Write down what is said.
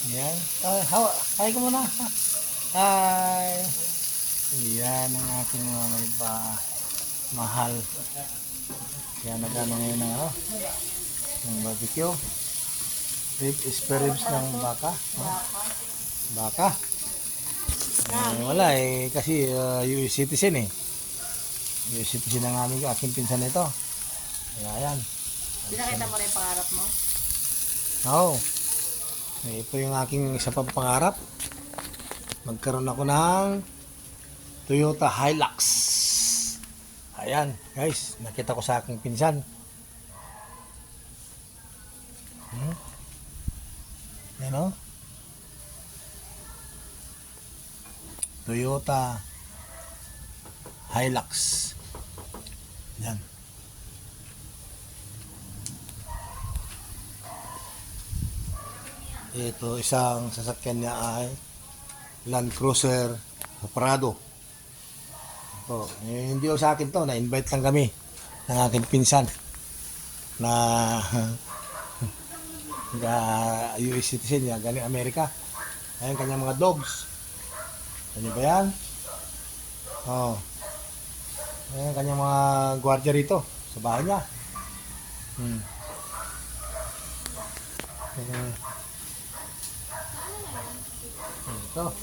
Yan. Hi ko muna. Hi. Yan ang aking mga may mahal. Yan nagano ngayon ng ng barbecue. Spare ribs ng baka. Baka. Wala kasi US citizen US citizen ang aking pinsan nito. Ayan. Pinakita mo rin pangarap mo? Oo. Ito yung aking isa pang pangarap. Magkaroon ako ng Toyota Hilux. Ayan, guys. Nakita ko sa aking pinsan. Yan o. Toyota Hilux. Yan. Ito, isang sasakyan niya ay Land Cruiser Prado. Ito, hindi ko sa akin to, na-invite lang kami ng aking pinsan na US citizen niya, galing Amerika. Ayan kanyang mga dogs. Kanya ba yan? Oh. Ayan kanyang mga gwardiya rito sa bahay niya. Ito.